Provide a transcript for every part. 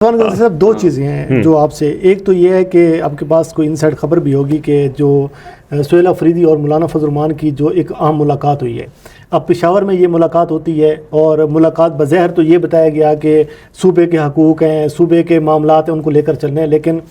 साहब दो चीज़ें हैं जो आपसे, एक तो ये है कि आपके पास कोई इनसाइड खबर भी होगी कि जो सुहेल अफरीदी और मौलाना फजल रहमान की जो एक आम मुलाकात हुई है, अब पेशावर में ये मुलाकात होती है और मुलाकात बज़ाहिर तो ये बताया गया कि सूबे के हकूक़ हैं, सूबे के मामलात हैं, उनको लेकर चलने हैं, लेकिन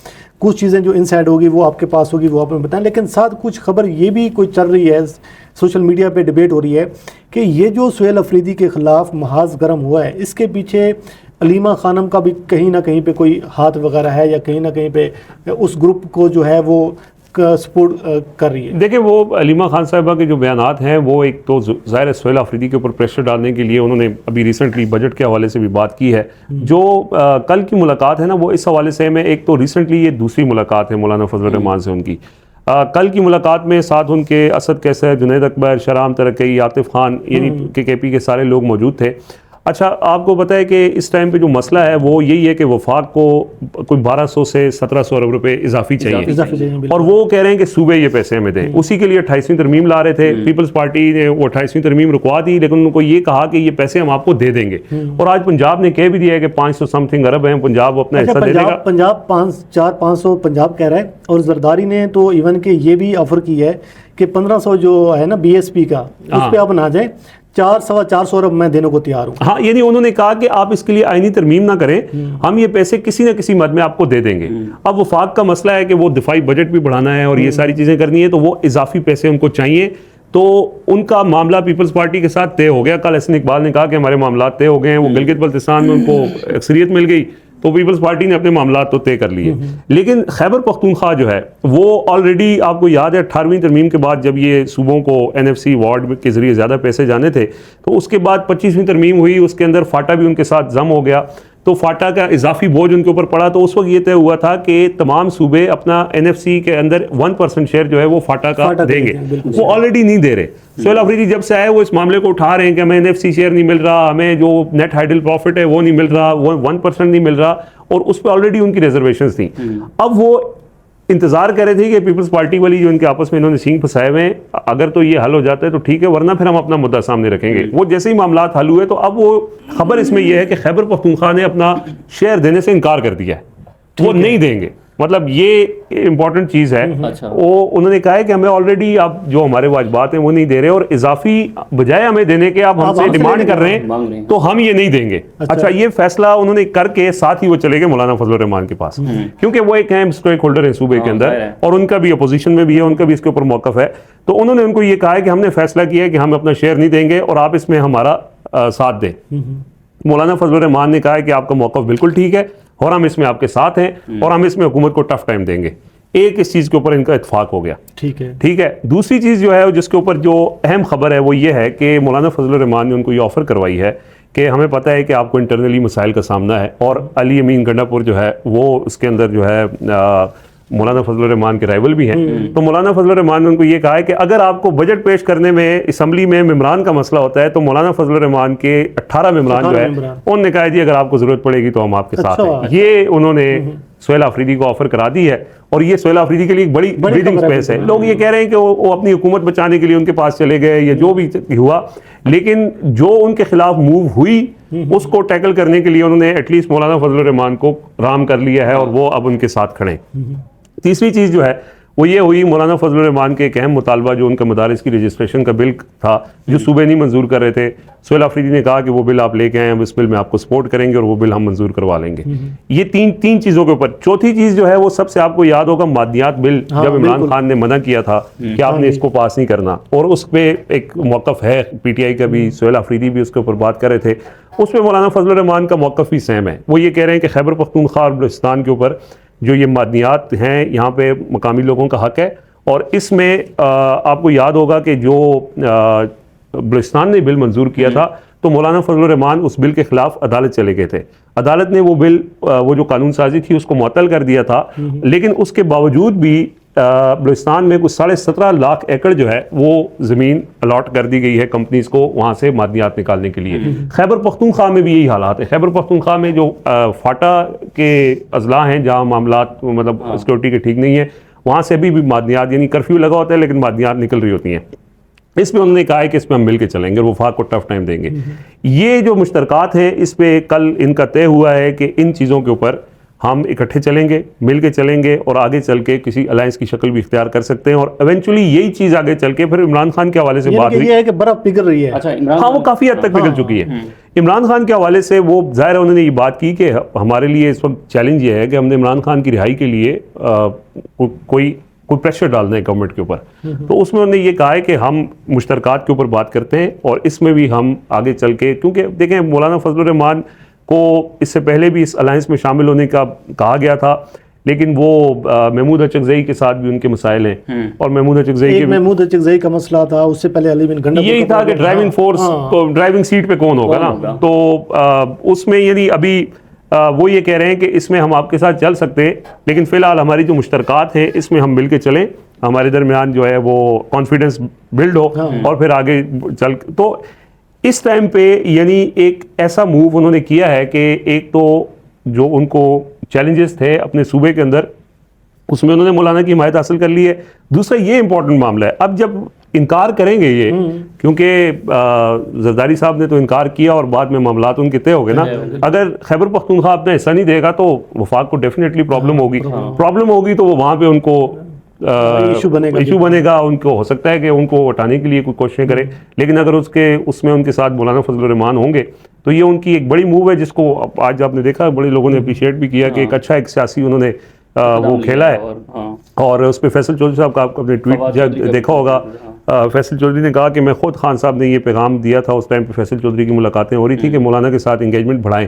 कुछ चीज़ें जो इनसाइड होगी वो आपके पास होगी, वो आपने बताएं। लेकिन साथ कुछ खबर ये भी कोई चल रही है, सोशल मीडिया पे डिबेट हो रही है कि ये जो सुहेल अफरीदी के ख़िलाफ़ महाज गर्म हुआ है, इसके पीछे अलीमा खानम का भी कहीं ना कहीं पे कोई हाथ वगैरह है, या कहीं ना कहीं पे उस ग्रुप को जो है वो सपोर्ट कर रही है। देखिए, वो अलीमा खान साहिबा के जो बयानात हैं वो एक तो ज़ाहिर सुहेल अफरीदी के ऊपर प्रेशर डालने के लिए उन्होंने अभी रिसेंटली बजट के हवाले से भी बात की है। जो कल की मुलाकात है ना, वो इस हवाले से मैं, एक तो रिसेंटली ये दूसरी मुलाकात है मौलाना फजल रहमान से उनकी। कल की मुलाकात में साथ उनके असद कैसर, जुनैद अकबर, शराम तरक्की, आतिफ खान, यानी KKP के सारे लोग मौजूद थे। अच्छा, आपको पता है कि इस टाइम पे जो मसला है वो यही है कि वफाक को कोई 1200 से 1700 अरब रुपए इजाफी चाहिए और वो कह रहे हैं कि सूबे ये पैसे हमें दें। उसी के लिए 28वीं तरमीम ला रहे थे। पीपल्स पार्टी ने वो 28वीं तरमीम रुकवा दी, लेकिन उनको ये कहा कि ये पैसे हम आपको दे देंगे। और आज पंजाब ने कह भी दिया है कि 500 समथिंग अरब है, पंजाब अपना हिस्सा दे देगा। पंजाब 500 पंजाब कह रहा है, और जरदारी ने तो इवन के ये भी ऑफर की है कि 1500 जो है ना BSP का, उस पर आप ना जाए, 400 अरब मैं देने को तैयार हूँ। हाँ, यानी उन्होंने कहा कि आप इसके लिए आईनी तरमीम ना करें, हम ये पैसे किसी न किसी मद में आपको दे देंगे। अब वफाक का मसला है कि वो दिफाई बजट भी बढ़ाना है और ये सारी चीज़ें करनी है, तो वो इजाफी पैसे उनको चाहिए। तो उनका मामला पीपल्स पार्टी के साथ तय हो गया। कल हसन इकबाल ने कहा कि हमारे मामला तय हो गए हैं। वो गिलगित बल्तिस्तान में उनको अक्सरियत मिल गई, तो पीपल्स पार्टी ने अपने मामला तो तय कर लिए। लेकिन खैबर पख्तूनख्वा जो है वो ऑलरेडी, आपको याद है 18वीं तरमीम के बाद जब ये सूबों को NFC वार्ड के जरिए ज़्यादा पैसे जाने थे, तो उसके बाद 25वीं तरमीम हुई, उसके अंदर फाटा भी उनके साथ जम हो गया, तो फाटा का इजाफी बोझ उनके ऊपर पड़ा। तो उस वक्त ये तय हुआ था कि तमाम सूबे अपना NFC के अंदर 1% शेयर जो है वो फाटा का देंगे। वो ऑलरेडी नहीं दे रहे। सुहेल अफरीदी जब से आए वो इस मामले को उठा रहे हैं कि हमें NFC शेयर नहीं मिल रहा, हमें जो नेट हाइडल प्रॉफिट है वो नहीं मिल रहा, वो 1% नहीं मिल रहा, और उस पर ऑलरेडी उनकी रिजर्वेशन थी। अब वो इंतजार कर रहे थे कि पीपल्स पार्टी वाली जो इनके आपस में इन्होंने सींग फंसाए हुए हैं, अगर तो ये हल हो जाता है तो ठीक है, वरना फिर हम अपना मुद्दा सामने रखेंगे। वो जैसे ही मामला हल हुए, तो अब वो खबर इसमें यह है कि खैबर पख्तूनख्वा ने अपना शेयर देने से इनकार कर दिया है, वो नहीं देंगे। मतलब ये इंपॉर्टेंट चीज़ है। अच्छा। वो उन्होंने कहा है कि हमें ऑलरेडी आप जो हमारे वाजिबात हैं वो नहीं दे रहे, और इजाफी बजाय हमें देने के आप हमसे डिमांड कर रहे हैं, तो हम ये नहीं देंगे। अच्छा, ये फैसला उन्होंने करके साथ ही वो चले गए मौलाना फजल रहमान के पास, क्योंकि वो एक अहम स्टेक होल्डर है सूबे के अंदर, और उनका भी अपोजिशन में भी है, उनका भी इसके ऊपर मौकफ है। तो उन्होंने उनको ये कहा है कि हमने फैसला किया है कि हम अपना शेयर नहीं देंगे और आप इसमें हमारा साथ दें। मौलाना फजल रहमान ने कहा है कि आपका मौकफ बिल्कुल ठीक है और हम इसमें आपके साथ हैं और हम इसमें हुकूमत को टफ टाइम देंगे। एक इस चीज़ के ऊपर इनका इत्फाक हो गया। ठीक है, ठीक है। दूसरी चीज़ जो है जिसके ऊपर जो अहम खबर है वो ये है कि मौलाना फजल रहमान ने उनको ये ऑफ़र करवाई है कि हमें पता है कि आपको इंटरनली मसाइल का सामना है, और अली अमीन गंडापुर जो है वो उसके अंदर जो है मौलाना फजल रहमान के राइवल भी हैं। तो मौलाना फजल रहमान ने उनको ये कहा है कि अगर आपको बजट पेश करने में असम्बली में मेम्बरान का मसला होता है, तो मौलाना फजल रहमान के 18 मेम्बरान जो है उन्होंने कहा जी अगर आपको जरूरत पड़ेगी तो हम आपके साथ हैं। ये उन्होंने सुहेल अफरीदी को ऑफर करा दी है, और ये सुहेल अफरीदी के लिए एक बड़ी ब्रीदिंग स्पेस है। लोग ये कह रहे हैं कि वो अपनी हुकूमत बचाने के लिए उनके पास चले गए, या जो भी हुआ, लेकिन जो उनके खिलाफ मूव हुई उसको टैकल करने के लिए उन्होंने एटलीस्ट मौलाना फजल रहमान को राम कर लिया है, और वो अब उनके साथ खड़े। तीसरी चीज़ जो है वो ये हुई, मौलाना फजल रहमान के एक अहम मुतालबा जो उनका मदारिस की रजिस्ट्रेशन का बिल था, जो सूबे नहीं मंजूर कर रहे थे, सुहेल अफरीदी ने कहा कि वो बिल आप लेके आए, हम इस बिल में आपको सपोर्ट करेंगे और वो बिल हम मंजूर करवा लेंगे। ये तीन चीज़ों के ऊपर। चौथी चीज़ जो है वो सबसे आपको याद होगा, मादियात बिल, जब इमरान खान ने मना किया था कि आपने इसको पास नहीं करना, और उस पर एक मौकफ है PTI का भी, सुहेल अफरीदी भी उसके ऊपर बात कर रहे थे, उसमें मौलाना फजल रहमान का मौकफ भी सेम है। वो ये कह रहे हैं कि खैबर पख्तूनख्वा और बलूचिस्तान के ऊपर जो ये मादनियात हैं, यहाँ पे मकामी लोगों का हक है, और इसमें आपको याद होगा कि जो बलूचिस्तान ने बिल मंजूर किया था, तो मौलाना फजल रहमान उस बिल के खिलाफ अदालत चले गए थे। अदालत ने वो बिल, वो जो कानून साजी थी उसको मुअत्तल कर दिया था, लेकिन उसके बावजूद भी बलूचिस्तान में कुछ 17.5 लाख एकड़ जो है वो ज़मीन अलॉट कर दी गई है कंपनीज को वहाँ से मादनियात निकालने के लिए। खैबर पख्तूनख्वा में भी यही हालात है। खैबर पख्तूनख्वा में जो फाटा के अजला हैं, जहाँ मामलात मतलब सिक्योरिटी के ठीक नहीं है, वहाँ से अभी भी मादनियात, यानी कर्फ्यू लगा होता है लेकिन मादनियात निकल रही होती हैं। इसमें उन्होंने कहा है कि इसमें हम मिल के चलेंगे और वफाक को टफ टाइम देंगे। ये जो मुश्तरकात हैं इस पे कल इनका तय हुआ है कि इन चीज़ों के ऊपर हम इकट्ठे चलेंगे, मिल के चलेंगे और आगे चल के किसी अलायंस की शक्ल भी इख्तियार कर सकते हैं और इवेंचुअली यही चीज़ आगे चल के फिर इमरान खान के हवाले से बात हुई। ये है कि बर्फ पिघल रही है। अच्छा, हाँ, वो काफ़ी हद तक पिघल चुकी है। इमरान खान के हवाले से वो जाहिर है उन्होंने ये बात की कि हमारे लिए इस वक्त चैलेंज ये है कि हमने इमरान खान की रिहाई के लिए कोई प्रेशर डालना है गवर्नमेंट के ऊपर। तो उसमें उन्होंने ये कहा है कि हम मुश्तरकात के ऊपर बात करते हैं और इसमें भी हम आगे चल के, क्योंकि देखें मौलाना फजलुर रहमान को इससे पहले भी इस अलायंस में शामिल होने का कहा गया था, लेकिन वो महमूद अचकज़ई के साथ भी उनके मसाइल हैं और महमूद अचकज़ई के महमूद अचकज़ई का मसला था, उससे पहले अली बिन गंडापुर यही था कि ड्राइविंग फोर्स तो ड्राइविंग सीट पे कौन होगा ना। तो उसमें यदि अभी वो ये कह रहे हैं कि इसमें हम आपके साथ चल सकते हैं, लेकिन फ़िलहाल हमारी जो मुश्तरकात हैं इसमें हम मिल के चलें, हमारे दरमियान जो है वो कॉन्फिडेंस बिल्ड हो और फिर आगे चल। तो इस टाइम पे यानी एक ऐसा मूव उन्होंने किया है कि एक तो जो उनको चैलेंजेस थे अपने सूबे के अंदर उसमें उन्होंने मौलाना की हिमायत हासिल कर ली है। दूसरा ये इंपॉर्टेंट मामला है, अब जब इनकार करेंगे ये, क्योंकि जरदारी साहब ने तो इनकार किया और बाद में मामलात उनके तय हो गए ना, अगर खैबर पख्तूनख्वा अपना हिस्सा नहीं देगा तो वफाक को डेफिनेटली प्रॉब्लम होगी तो वो वहाँ पे उनको इशू बनेगा। उनको हो सकता है कि उनको हटाने के लिए कोई कोशिशें करे, लेकिन अगर उसमें उनके साथ मौलाना फजलुर रहमान होंगे तो ये उनकी एक बड़ी मूव है जिसको आज आपने देखा बड़े लोगों ने अप्रिशिएट भी किया कि एक अच्छा एक सियासी उन्होंने वो खेला है। और उस पर फैसल चौधरी साहब का आपने ट्वीट देखा होगा, फैसल चौधरी ने कहा कि मैं खुद खान साहब ने ये पैगाम दिया था, उस टाइम पे फैसल चौधरी की मुलाकातें हो रही थी कि मौलाना के साथ इंगेजमेंट बढ़ाएं,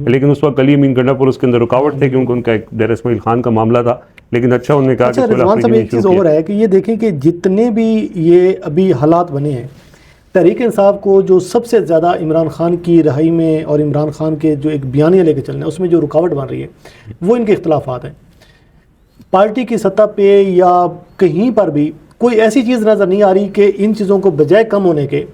लेकिन उस वक्त अली अमीन गंडापुर उसके अंदर रुकावट थे क्योंकि उनका एक डेर इस्माइल खान का मामला था। लेकिन अच्छा उन्होंने कहा कि एक चीज़ और है कि ये देखें कि जितने भी ये अभी हालात बने हैं, तहरीक इंसाफ को जो सबसे ज़्यादा इमरान खान की रिहाई में और इमरान खान के जो एक बयानिया लेके चलने उसमें जो रुकावट बन रही है वो इनके इख्तलाफात हैं। पार्टी की सतह पे या कहीं पर भी कोई ऐसी चीज़ नज़र नहीं आ रही कि इन चीज़ों को बजाय कम होने के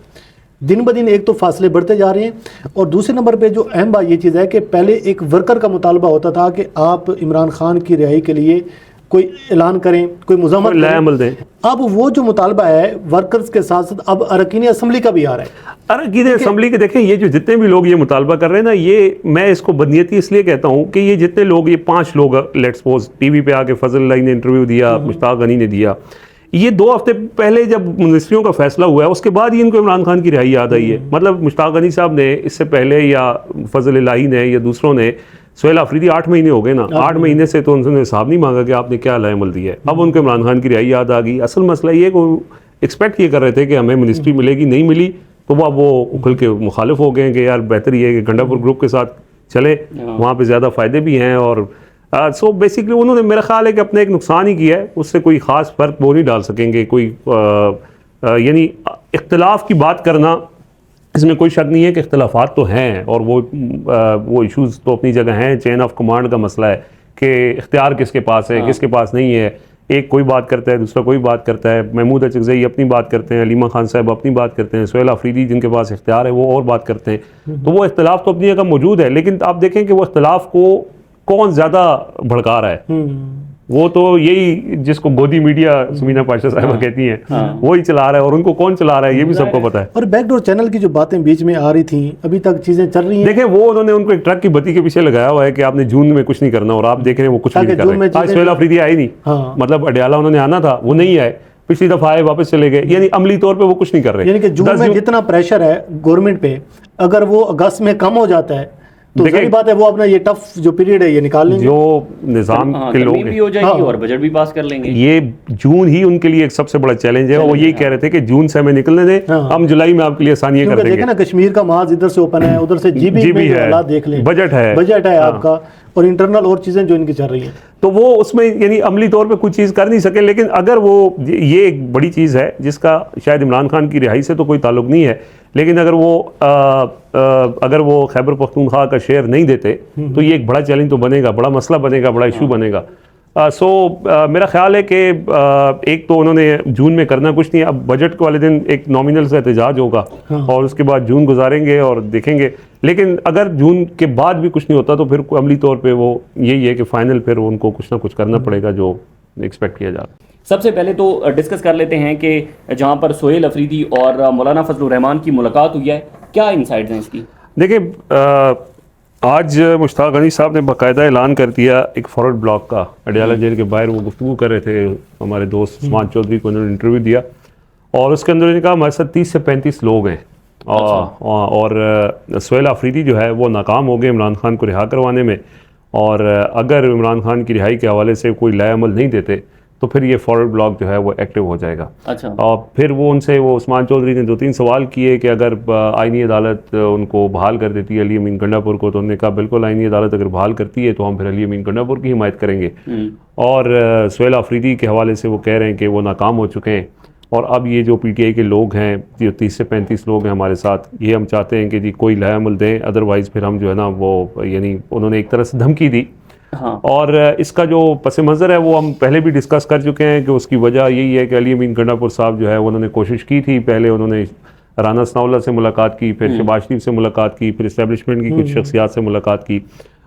दिन ब दिन एक तो फासले बढ़ते जा रहे हैं और दूसरे नंबर पे जो अहम बात ये चीज़ है कि पहले एक वर्कर का मुतालबा होता था कि आप इमरान खान की रिहाई के लिए कोई ऐलान करें, कोई मुज़म्मत अमल दें। अब वो जो मुतालबा है वर्कर्स के साथ साथ अब अरकान असम्बली का भी आ रहा है। अरकान असम्बली के देखें ये जो जितने भी लोग ये मुतालबा कर रहे हैं ना, ये मैं इसको बदनीयती इसलिए कहता हूँ कि ये जितने लोग, ये 5 लोग लेट्स सपोज टीवी पे आके फजल लाई ने इंटरव्यू दिया, मुश्ताक गनी ने दिया, ये 2 हफ्ते पहले जब मिनिस्ट्रियों का फैसला हुआ है उसके बाद ही इनको इमरान खान की रिहाई याद आई है। मतलब मुश्ताक गनी साहब ने इससे पहले या फजल इलाही ने या दूसरों ने, सुहेल आफरीदी 8 महीने हो गए ना, 8 महीने से तो उन्होंने हिसाब नहीं मांगा कि आपने क्या अमल दिया है। अब उनको इमरान खान की रिहाई याद आ गई। असल मसला ये को एक्सपेक्ट ये कर रहे थे कि हमें मिनिस्ट्री मिलेगी, नहीं मिली तो अब वो उखल के मुखालिफ हो गए कि यार बेहतर ये है कि गंडापुर ग्रुप के साथ चले, वहाँ पे ज़्यादा फ़ायदे भी हैं। और सो बेसिकली उन्होंने मेरा ख्याल है कि अपने एक नुकसान ही किया है, उससे कोई ख़ास फ़र्क वो नहीं डाल सकेंगे। कोई यानी इख्तलाफ की बात करना, इसमें कोई शक नहीं है कि इख्तलाफात तो हैं और वो इश्यूज़ तो अपनी जगह हैं। चेन ऑफ कमांड का मसला है कि इख्तियार किसके पास है, किसके पास नहीं है। एक कोई बात करता है, दूसरा कोई बात करता है। महमूद अचकज़ई अपनी बात करते हैं, अलीमा खान साहब अपनी बात करते हैं, सुहेल आफरीदी जिनके पास इख्तियार है वो और बात करते हैं। तो वो इख्तलाफ तो अपनी जगह मौजूद है, लेकिन आप देखें कि वो इख्तलाफ को कौन ज़्यादा भड़का रहा है। वो तो यही जिसको गोदी मीडिया सुमीना पाशा साहिबा कहती हैं वो ही चला रहा है, और उनको कौन चला रहा है ये भी सबको पता है। और बैकडोर चैनल की जो बातें बीच में आ रही थी, अभी तक चीजें चल रही हैं। देखें वो उन्होंने उनको एक ट्रक की बत्ती के पीछे लगाया हुआ है कि आपने जून में कुछ नहीं करना, और आप देख रहे हैं वो कुछ नहीं कर रहे। आज सुहेल आफरीदी आई नहीं, मतलब अडियाला उन्होंने आना था, वो नहीं आए, पिछली दफा आए वापस चले गए, यानी अमली तौर पे वो कुछ नहीं कर रहे। यानी कि जून में जितना प्रेशर है गवर्नमेंट पे, अगर वो अगस्त में कम हो जाता है तो सही बात है वो अपना ये टफ जो पीरियड है ये निकाल लेंगे, जो निजाम के लोग भी हो जाएगी और बजट भी पास कर लेंगे। ये जून ही उनके लिए एक सबसे बड़ा चैलेंज है, और वो यही कह रहे थे कि जून से हमें निकलने दें, हम जुलाई में आपके लिए आसानियां कर देंगे। देखें ना, कश्मीर का मार्च इधर से ओपन है, उधर से जीबी में हालात देख लें, बजट है आपका, और इंटरनल और चीज़ें जो इनकी चल रही हैं, तो वो उसमें यानी अमली तौर पे कुछ चीज़ कर नहीं सके। लेकिन अगर वो, ये एक बड़ी चीज़ है जिसका शायद इमरान खान की रिहाई से तो कोई ताल्लुक नहीं है, लेकिन अगर वो खैबर पख्तूनख्वा का शेयर नहीं देते तो ये एक बड़ा चैलेंज तो बनेगा, बड़ा मसला बनेगा, बड़ा इशू बनेगा। मेरा ख्याल है कि एक तो उन्होंने जून में करना कुछ नहीं, अब बजट वाले दिन एक नॉमिनल सा एहतजाज होगा और उसके बाद जून गुजारेंगे और देखेंगे। लेकिन अगर जून के बाद भी कुछ नहीं होता तो फिर अमली तौर पे वो यही है कि फाइनल फिर उनको कुछ ना कुछ करना पड़ेगा जो एक्सपेक्ट किया जा रहा है। सबसे पहले तो डिस्कस कर लेते हैं कि जहां पर सोहेल अफरीदी और मौलाना फजलुर रहमान की मुलाकात हुई है, क्या इनसाइट्स हैं इसकी? देखिए, आज मुश्ताक गनी साहब ने बाकायदा ऐलान कर दिया एक फॉरवर्ड ब्लॉक का। अडियाला जेल के बाहर वो गुफ्तगू कर रहे थे, हमारे दोस्त उस्मान चौधरी को उन्होंने इंटरव्यू दिया और उसके अंदर उन्होंने कहा हमारे साथ 30 से 35 लोग हैं। और सोहेल अफरीदी जो है वो नाकाम हो गए इमरान खान को रिहा करवाने में, और अगर इमरान खान की रिहाई के हवाले से कोई लाए अमल नहीं देते तो फिर ये फॉरवर्ड ब्लॉक जो है वो एक्टिव हो जाएगा। अच्छा। और फिर वो उस्मान चौधरी ने 2-3 सवाल किए कि अगर आईनी अदालत उनको बहाल कर देती है अली अमीन गंडापुर को, तो उन्होंने कहा बिल्कुल आईनी अदालत अगर बहाल करती है तो हम फिर अली अमीन गंडापुर की हिमायत करेंगे। और सोहेल अफरीदी के हवाले से वो कह रहे हैं कि वो नाकाम हो चुके हैं, और अब ये जो पीटीआई के लोग हैं, जो 30 से 35 लोग हैं हमारे साथ, ये हम चाहते हैं कि जी कोई लाए अमल दें, अदरवाइज़ फिर हम जो है ना वो यानी उन्होंने एक तरह से धमकी दी। हाँ। और इसका जो पस मंज़र है वो हम पहले भी डिस्कस कर चुके हैं कि उसकी वजह यही है कि अली अमीन गंडापुर साहब जो है उन्होंने कोशिश की थी, पहले उन्होंने राना सनाउल्लाह से मुलाकात की, फिर शहबाज शरीफ से मुलाकात की, फिर इस्टेब्लिशमेंट की कुछ शख्सियात से मुलाकात की,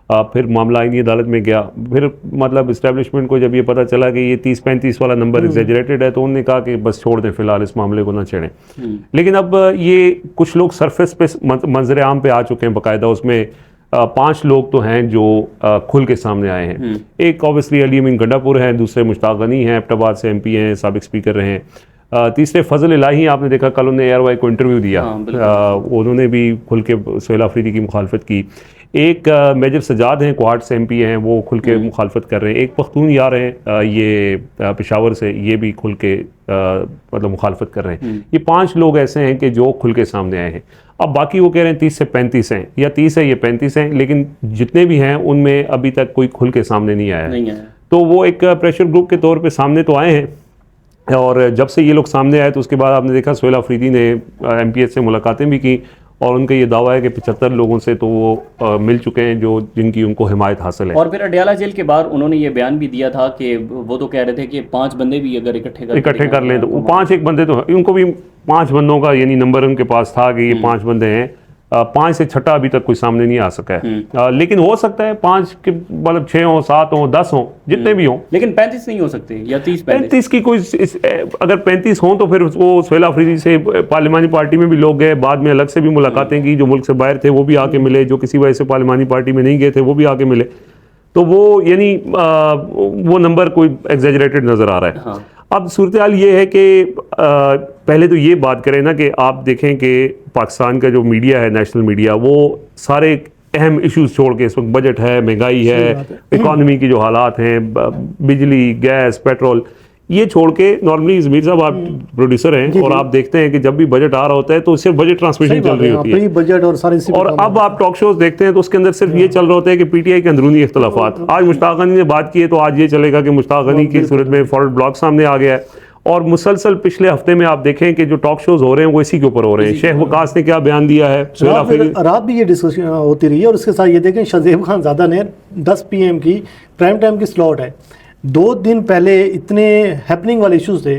फिर मामला आईनी अदालत में गया। फिर मतलब इस्टेब्लिशमेंट को जब ये पता चला कि ये 30-35 वाला नंबर एग्जेजरेटेड है तो उन्होंने कहा कि बस छोड़ दें, फिलहाल इस मामले को ना छेड़ें। लेकिन अब ये कुछ लोग सरफेस पे मंजर आम पे आ चुके हैं बाकायदा। उसमें 5 लोग तो हैं जो खुल के सामने आए हैं। एक ऑब्वियसली अली अमीन गंडापुर हैं, दूसरे मुश्ताक गनी हैं, एबटाबाद से MP हैं, साबिक स्पीकर रहे हैं, तीसरे फजल इलाही, आपने देखा कल उन्होंने ARY को इंटरव्यू दिया। उन्होंने भी खुल के सोहेल अफरीदी की मुखालफत की। एक मेजर सजाद हैं, क्वाड से MP हैं, वो खुल के मुखालफत कर रहे हैं। एक पख्तून यार हैं ये पेशावर से, ये भी खुल के मतलब मुखालफत कर रहे हैं। ये 5 लोग ऐसे हैं कि जो खुल के सामने आए हैं। अब बाकी वो कह रहे हैं 30 से 35 हैं, या 30 है या 35 हैं, लेकिन जितने भी हैं उनमें अभी तक कोई खुल के सामने नहीं आया। तो वो एक प्रेशर ग्रुप के तौर पे सामने तो आए हैं, और जब से ये लोग सामने आए तो उसके बाद आपने देखा सोहेल अफरीदी ने MPH से मुलाकातें भी की, और उनका ये दावा है कि 75 लोगों से तो वो मिल चुके हैं जो जिनकी उनको हिमायत हासिल है। और फिर अडियाला जेल के बाहर उन्होंने ये बयान भी दिया था कि वो तो कह रहे थे कि 5 बंदे भी अगर इकट्ठे कर लें तो वो 5 एक बंदे तो उनको भी 5 बंदों का यानी नंबर उनके पास था कि ये 5 बंदे हैं। 5 से छठा अभी तक कोई सामने नहीं आ सका है, लेकिन हो सकता है 5 के मतलब 6 हो, 7 हो, 10 हो, जितने भी हों, लेकिन 35 नहीं हो सकते या 35 की कोई अगर 35 हों तो फिर वो सोहेल अफरीदी से पार्लिमानी पार्टी में भी लोग गए, बाद में अलग से भी मुलाकातें की, जो मुल्क से बाहर थे वो भी आके मिले, जो किसी वजह से पार्लिमानी पार्टी में नहीं गए थे वो भी आके मिले। तो वो यानी वो नंबर कोई एग्जेजरेटेड नज़र आ रहा है। हाँ। अब सूरत हाल ये है कि पहले तो ये बात करें ना कि आप देखें कि पाकिस्तान का जो मीडिया है, नेशनल मीडिया, वो सारे अहम इश्यूज छोड़ के, इस वक्त बजट है, महंगाई है, इकॉनमी की जो हालात हैं, बिजली, गैस, पेट्रोल, ये छोड़ के नॉर्मली ज़मीर साहब आप प्रोड्यूसर हैं और आप देखते हैं कि जब भी बजट आ रहा होता है तो सिर्फ बजट ट्रांसमिशन चल रही होती है, बजट और सारी। और अब आप टॉक शोज देखते हैं तो उसके अंदर सिर्फ ये चल रहा होता है कि PTI के अंदरूनी इख्तलाफात। आज मुश्ताक गनी ने बात की है तो आज ये चलेगा कि मुश्ताक गनी की सूरत में फॉरवर्ड ब्लॉक सामने आ गया है, और मुसलसल पिछले हफ्ते में आप देखें कि जो टॉक शोज हो रहे हैं वो इसी के ऊपर हो रहे हैं। शेख वकास ने क्या बयान दिया है, रात भी ये डिस्कशन होती रही है, और उसके साथ ये देखें शहज़ेब खानज़ादा ने 10 PM की प्राइम टाइम की स्लॉट है। 2 दिन पहले इतने हैपनिंग वाले इश्यूज थे,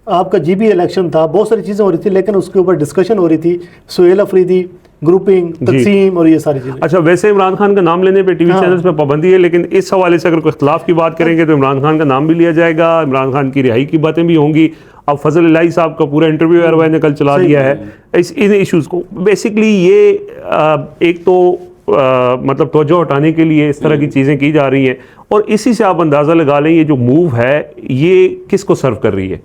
आपका GB इलेक्शन था, बहुत सारी चीज़ें हो रही थी, लेकिन उसके ऊपर डिस्कशन हो रही थी सोहेल अफरीदी, ग्रुपिंग, तकसीम और ये सारी चीज़ें। अच्छा, वैसे इमरान खान का नाम लेने पे TV चैनल्स पे पाबंदी है, लेकिन इस हवाले से अगर कोई इख्तलाफ की बात करेंगे तो इमरान खान का नाम भी लिया जाएगा, इमरान खान की रिहाई की बातें भी होंगी। अब फजल इलाही साहब का पूरा इंटरव्यू ARY ने कल चला दिया है इन इश्यूज़ को। बेसिकली ये एक तो मतलब तवज्जो हटाने के लिए इस तरह की चीज़ें की जा रही हैं, और इसी से आप अंदाज़ा लगा लें ये जो मूव है ये किसको सर्व कर रही है,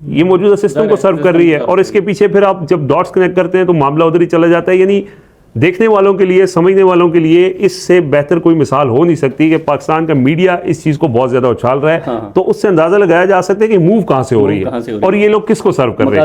ये मौजूदा सिस्टम को सर्व कर रही है, और इसके पीछे फिर आप जब डॉट्स कनेक्ट करते हैं तो मामला उधर ही चला जाता है। यानी देखने वालों के लिए, समझने वालों के लिए इससे बेहतर कोई मिसाल हो नहीं सकती कि पाकिस्तान का मीडिया इस चीज़ को बहुत ज़्यादा उछाल रहा है। तो उससे अंदाज़ा लगाया जा सकता है कि मूव कहाँ से हो रही है और ये लोग किसको सर्व कर रहे हैं।